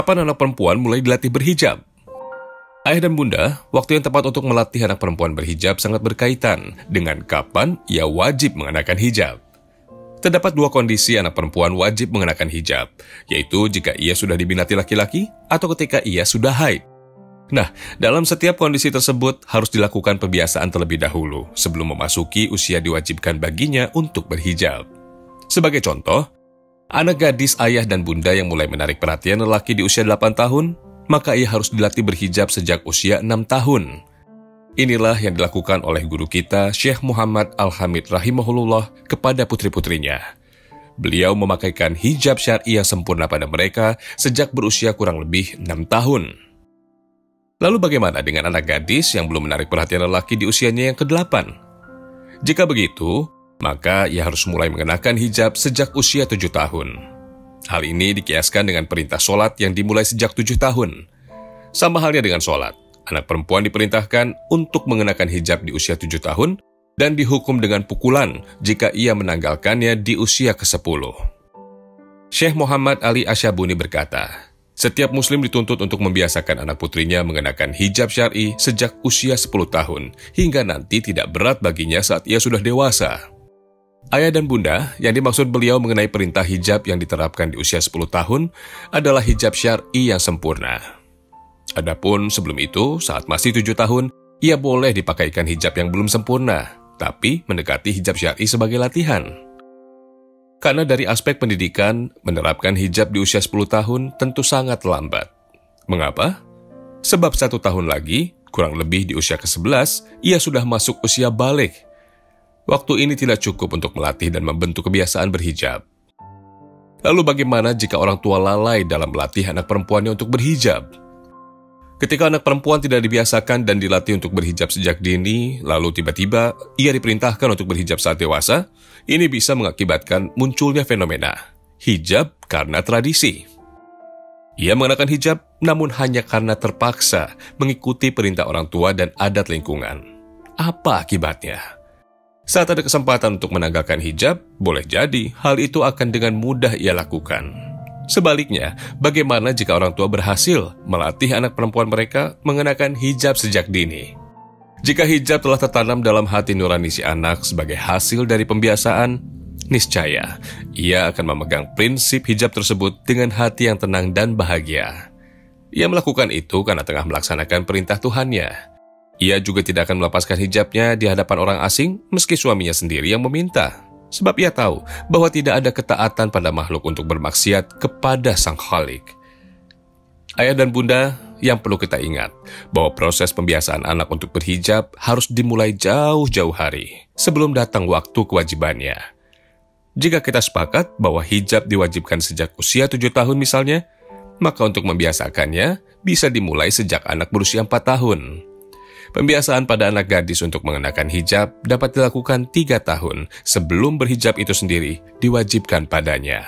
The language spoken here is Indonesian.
Kapan anak perempuan mulai dilatih berhijab? Ayah dan bunda, waktu yang tepat untuk melatih anak perempuan berhijab sangat berkaitan dengan kapan ia wajib mengenakan hijab. Terdapat dua kondisi anak perempuan wajib mengenakan hijab, yaitu jika ia sudah diminati laki-laki atau ketika ia sudah haid. Nah, dalam setiap kondisi tersebut harus dilakukan pembiasaan terlebih dahulu sebelum memasuki usia diwajibkan baginya untuk berhijab. Sebagai contoh, anak gadis ayah dan bunda yang mulai menarik perhatian lelaki di usia 8 tahun, maka ia harus dilatih berhijab sejak usia 6 tahun. Inilah yang dilakukan oleh guru kita, Syekh Muhammad Al-Hamid rahimahullah kepada putri-putrinya. Beliau memakaikan hijab syar'i yang sempurna pada mereka sejak berusia kurang lebih 6 tahun. Lalu bagaimana dengan anak gadis yang belum menarik perhatian lelaki di usianya yang ke-8? Jika begitu, maka ia harus mulai mengenakan hijab sejak usia 7 tahun. Hal ini dikiaskan dengan perintah sholat yang dimulai sejak 7 tahun. Sama halnya dengan sholat. Anak perempuan diperintahkan untuk mengenakan hijab di usia 7 tahun dan dihukum dengan pukulan jika ia menanggalkannya di usia ke-10. Syekh Muhammad Ali Asyabuni berkata, setiap muslim dituntut untuk membiasakan anak putrinya mengenakan hijab syar'i sejak usia 10 tahun, hingga nanti tidak berat baginya saat ia sudah dewasa. Ayah dan bunda, yang dimaksud beliau mengenai perintah hijab yang diterapkan di usia 10 tahun adalah hijab syar'i yang sempurna. Adapun sebelum itu, saat masih 7 tahun, ia boleh dipakaikan hijab yang belum sempurna, tapi mendekati hijab syar'i sebagai latihan. Karena dari aspek pendidikan, menerapkan hijab di usia 10 tahun tentu sangat lambat. Mengapa? Sebab 1 tahun lagi, kurang lebih di usia ke-11, ia sudah masuk usia balik. Waktu ini tidak cukup untuk melatih dan membentuk kebiasaan berhijab. Lalu bagaimana jika orang tua lalai dalam melatih anak perempuannya untuk berhijab? Ketika anak perempuan tidak dibiasakan dan dilatih untuk berhijab sejak dini, lalu tiba-tiba ia diperintahkan untuk berhijab saat dewasa, ini bisa mengakibatkan munculnya fenomena hijab karena tradisi. Ia mengenakan hijab namun hanya karena terpaksa mengikuti perintah orang tua dan adat lingkungan. Apa akibatnya? Saat ada kesempatan untuk menanggalkan hijab, boleh jadi hal itu akan dengan mudah ia lakukan. Sebaliknya, bagaimana jika orang tua berhasil melatih anak perempuan mereka mengenakan hijab sejak dini? Jika hijab telah tertanam dalam hati nurani si anak sebagai hasil dari pembiasaan, niscaya ia akan memegang prinsip hijab tersebut dengan hati yang tenang dan bahagia. Ia melakukan itu karena tengah melaksanakan perintah Tuhannya. Ia juga tidak akan melepaskan hijabnya di hadapan orang asing meski suaminya sendiri yang meminta. Sebab ia tahu bahwa tidak ada ketaatan pada makhluk untuk bermaksiat kepada Sang Khalik. Ayah dan bunda, yang perlu kita ingat bahwa proses pembiasaan anak untuk berhijab harus dimulai jauh-jauh hari sebelum datang waktu kewajibannya. Jika kita sepakat bahwa hijab diwajibkan sejak usia 7 tahun misalnya, maka untuk membiasakannya bisa dimulai sejak anak berusia 4 tahun. Pembiasaan pada anak gadis untuk mengenakan hijab dapat dilakukan 3 tahun sebelum berhijab itu sendiri diwajibkan padanya.